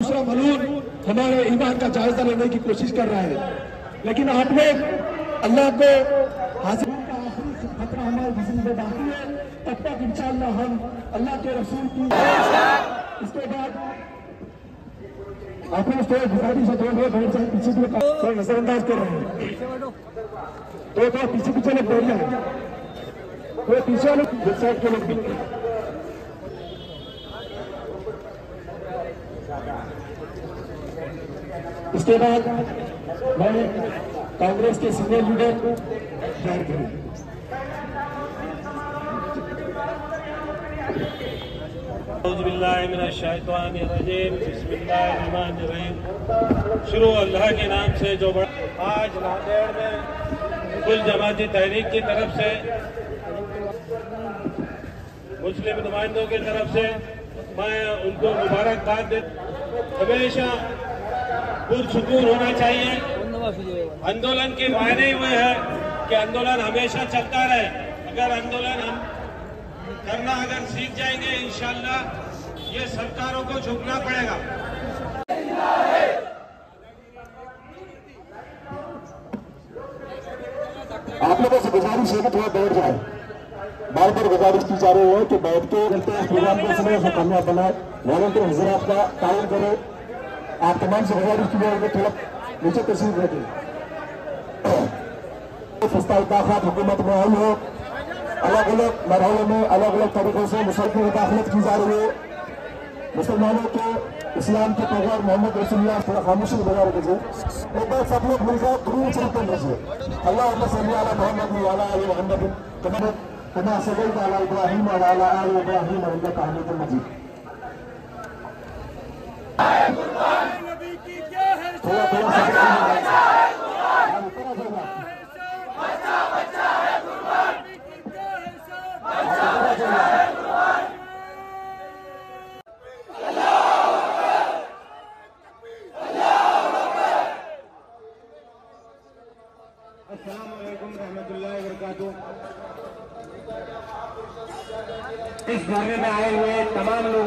दूसरा मलून हमारे ईमान का जायजा लेने की कोशिश कर रहा है, लेकिन आपने अल्लाह को हाजिर का आखिरी खतरा हमारे जिस्म में बाकी है। तब तक इंशाअल्लाह हम अल्लाह के रसूल की इसके बाद अपने स्टेज गुजारिश से बहुत सारे पीछे भी नजरअंदाज कर रहे हैं, तो पीछे लोग बैठ जाए, तो पीछे लोग साइड के लोग भी। इसके बाद मैं कांग्रेस के सीनियर लीडर जाहिर करूं। शुरू अल्लाह के नाम से जो बड़ा आज नांदेड़ में कुल जमाती तहरीक की तरफ से मुस्लिम नुमाइंदों की तरफ से मैं उनको मुबारकबाद दे। हमेशा पुरसुकून होना चाहिए। आंदोलन के मायने हुए हैं कि आंदोलन हमेशा चलता रहे। अगर आंदोलन हम करना सीख जाएंगे, इंशाअल्लाह ये सरकारों को झुकना पड़ेगा। आप लोगों से गुजारिश है कि थोड़ा बैठ जाए। बार बार गुजारिश की जा रही है कि बैठ के प्रोग्राम को समय कामयाब बनाए। वॉलंटियर हजरात का तायन करें। आप तमाम से गुजारिश की जाएगी थोड़ा नीचे तस्वीर रखें। फस्तादाखत हुकूमत में आई है, अलग अलग मरहलों में अलग अलग तरीकों से मुसलमान में दाखिलत की जा रही है। मुसलमानों के इस्लाम के पैगाम मोहम्मद रसूलुल्लाह थोड़ा खामोशी बजा रहे थे। एक बार सब लोग मिलकर दुरूद चलते रहिए। अल्लाहुम्मा सल्ली अला मुहम्मद व अला आलि मुहम्मद कमा सल्लैता अला इब्राहीम व अला आलि इब्राहीम इन्नका हमीदुम मजीद। अस्सलाम वालेकुम रहमतुल्लाहि व बरकातुहू। इस धरने में आए हुए तमाम लोग